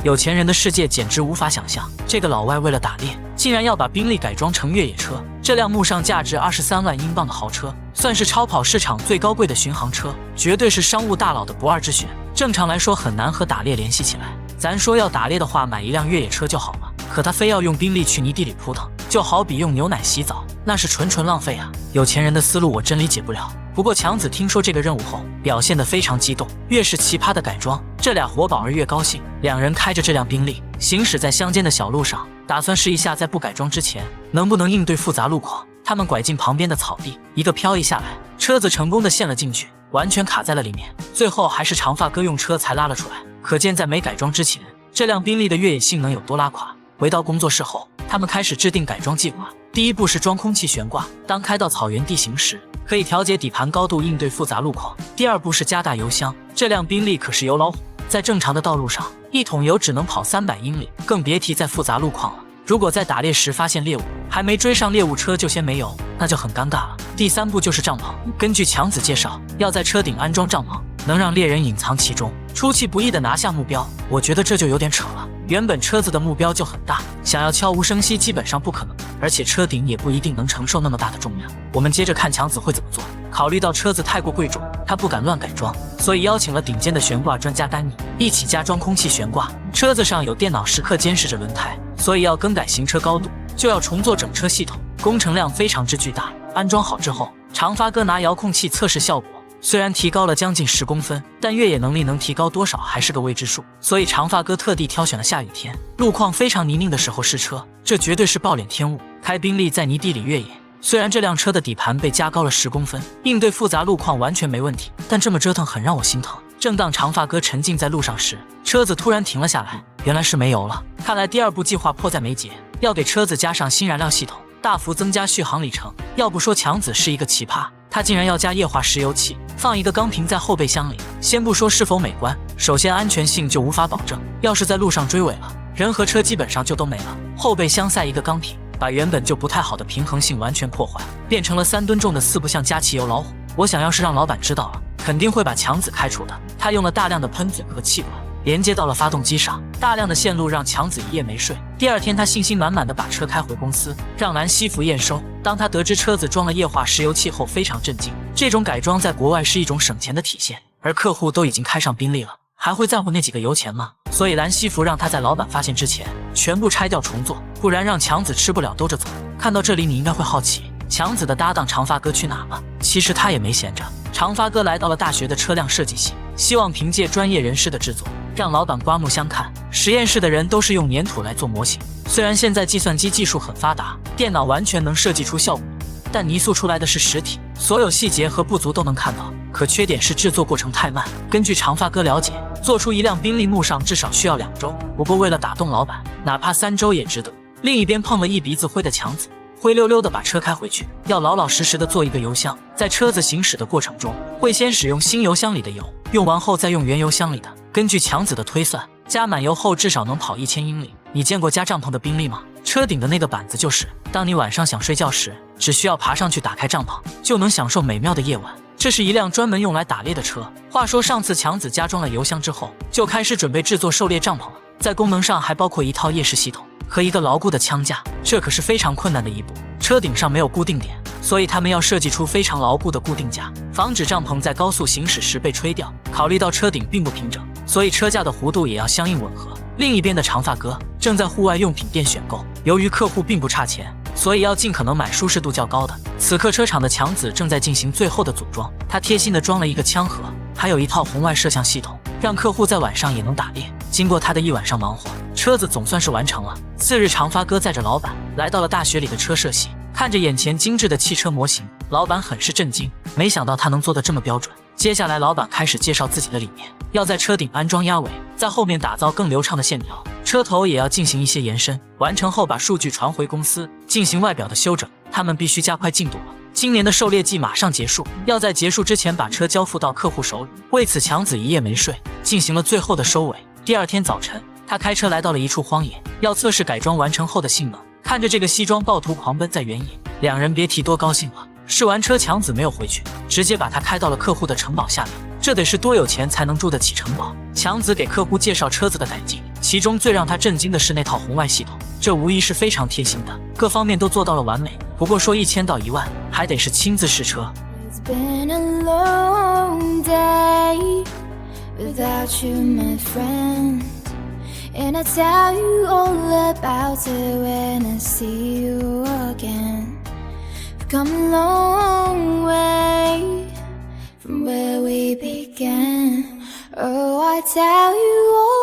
有钱人的世界简直无法想象。这个老外为了打猎，竟然要把宾利改装成越野车。这辆目上价值23万英镑的豪车，算是超跑市场最高贵的巡航车，绝对是商务大佬的不二之选。正常来说很难和打猎联系起来。咱说要打猎的话，买一辆越野车就好了，可他非要用宾利去泥地里扑腾，就好比用牛奶洗澡，那是纯浪费啊！有钱人的思路我真理解不了。不过强子听说这个任务后，表现得非常激动。越是奇葩的改装，这俩活宝儿越高兴。两人开着这辆宾利，行驶在乡间的小路上，打算试一下在不改装之前能不能应对复杂路况。他们拐进旁边的草地，一个漂移下来，车子成功的陷了进去，完全卡在了里面。最后还是长发哥用车才拉了出来。可见在没改装之前，这辆宾利的越野性能有多拉垮。回到工作室后，他们开始制定改装计划。第一步是装空气悬挂，当开到草原地形时，可以调节底盘高度应对复杂路况。第二步是加大油箱，这辆宾利可是油老虎，在正常的道路上，一桶油只能跑300英里，更别提在复杂路况了。如果在打猎时发现猎物，还没追上猎物车就先没油，那就很尴尬了。第三步就是帐篷，根据强子介绍，要在车顶安装帐篷，能让猎人隐藏其中，出其不意的拿下目标。我觉得这就有点扯了，原本车子的目标就很大，想要悄无声息基本上不可能，而且车顶也不一定能承受那么大的重量。我们接着看强子会怎么做。考虑到车子太过贵重，他不敢乱改装，所以邀请了顶尖的悬挂专家丹尼一起加装空气悬挂。车子上有电脑时刻监视着轮胎，所以要更改行车高度，就要重做整车系统，工程量非常之巨大。安装好之后，长发哥拿遥控器测试效果，虽然提高了将近10公分，但越野能力能提高多少还是个未知数。所以长发哥特地挑选了下雨天，路况非常泥泞的时候试车，这绝对是暴殄天物。开宾利在泥地里越野，虽然这辆车的底盘被加高了10公分，应对复杂路况完全没问题，但这么折腾很让我心疼。正当长发哥沉浸在路上时，车子突然停了下来，原来是没油了。看来第二步计划迫在眉睫，要给车子加上新燃料系统，大幅增加续航里程。要不说强子是一个奇葩，他竟然要加液化石油气，放一个钢瓶在后备箱里。先不说是否美观，首先安全性就无法保证，要是在路上追尾了，人和车基本上就都没了。后备箱塞一个钢瓶，把原本就不太好的平衡性完全破坏，变成了3吨重的4不像加汽油老虎。我想要是让老板知道了，肯定会把强子开除的。他用了大量的喷嘴和气管连接到了发动机上，大量的线路让强子一夜没睡。第二天他信心满满的把车开回公司，让兰西服验收。当他得知车子装了液化石油气后，非常震惊。这种改装在国外是一种省钱的体现，而客户都已经开上宾利了，还会在乎那几个油钱吗？所以兰西服让他在老板发现之前全部拆掉重做，不然让强子吃不了兜着走。看到这里你应该会好奇，强子的搭档长发哥去哪了？其实他也没闲着。长发哥来到了大学的车辆设计系，希望凭借专业人士的制作，让老板刮目相看。实验室的人都是用粘土来做模型，虽然现在计算机技术很发达，电脑完全能设计出效果，但泥塑出来的是实体，所有细节和不足都能看到。可缺点是制作过程太慢。根据长发哥了解，做出一辆宾利慕尚至少需要2周，不过为了打动老板，哪怕3周也值得。另一边碰了一鼻子灰的强子，灰溜溜的把车开回去，要老老实实的做一个油箱。在车子行驶的过程中，会先使用新油箱里的油，用完后再用原油箱里的。根据强子的推算，加满油后至少能跑1000英里。你见过加帐篷的宾利吗？车顶的那个板子就是，当你晚上想睡觉时，只需要爬上去打开帐篷，就能享受美妙的夜晚。这是一辆专门用来打猎的车。话说上次强子加装了油箱之后，就开始准备制作狩猎帐篷了，在功能上还包括一套夜视系统和一个牢固的枪架，这可是非常困难的一步。车顶上没有固定点，所以他们要设计出非常牢固的固定架，防止帐篷在高速行驶时被吹掉。考虑到车顶并不平整，所以车架的弧度也要相应吻合。另一边的长发哥正在户外用品店选购，由于客户并不差钱，所以要尽可能买舒适度较高的。此刻车厂的强子正在进行最后的组装，他贴心的装了一个枪盒，还有一套红外摄像系统，让客户在晚上也能打猎。经过他的一晚上忙活，车子总算是完成了。次日，长发哥载着老板来到了大学里的车设系，看着眼前精致的汽车模型，老板很是震惊，没想到他能做得这么标准。接下来老板开始介绍自己的理念，要在车顶安装压尾，在后面打造更流畅的线条，车头也要进行一些延伸，完成后把数据传回公司进行外表的修整。他们必须加快进度了，今年的狩猎季马上结束，要在结束之前把车交付到客户手里。为此强子一夜没睡，进行了最后的收尾。第二天早晨，他开车来到了一处荒野，要测试改装完成后的性能。看着这个西装暴徒狂奔在原野，两人别提多高兴了。试完车，强子没有回去，直接把他开到了客户的城堡下面。这得是多有钱才能住得起城堡。强子给客户介绍车子的改进，其中最让他震惊的是那套红外系统，这无疑是非常贴心的，各方面都做到了完美。不过说1000到1万，还得是亲自试车。It's been a long day without you, my friend, and I tell you all about it when I see you again. We've come a long way from where we began. Oh, I tell you all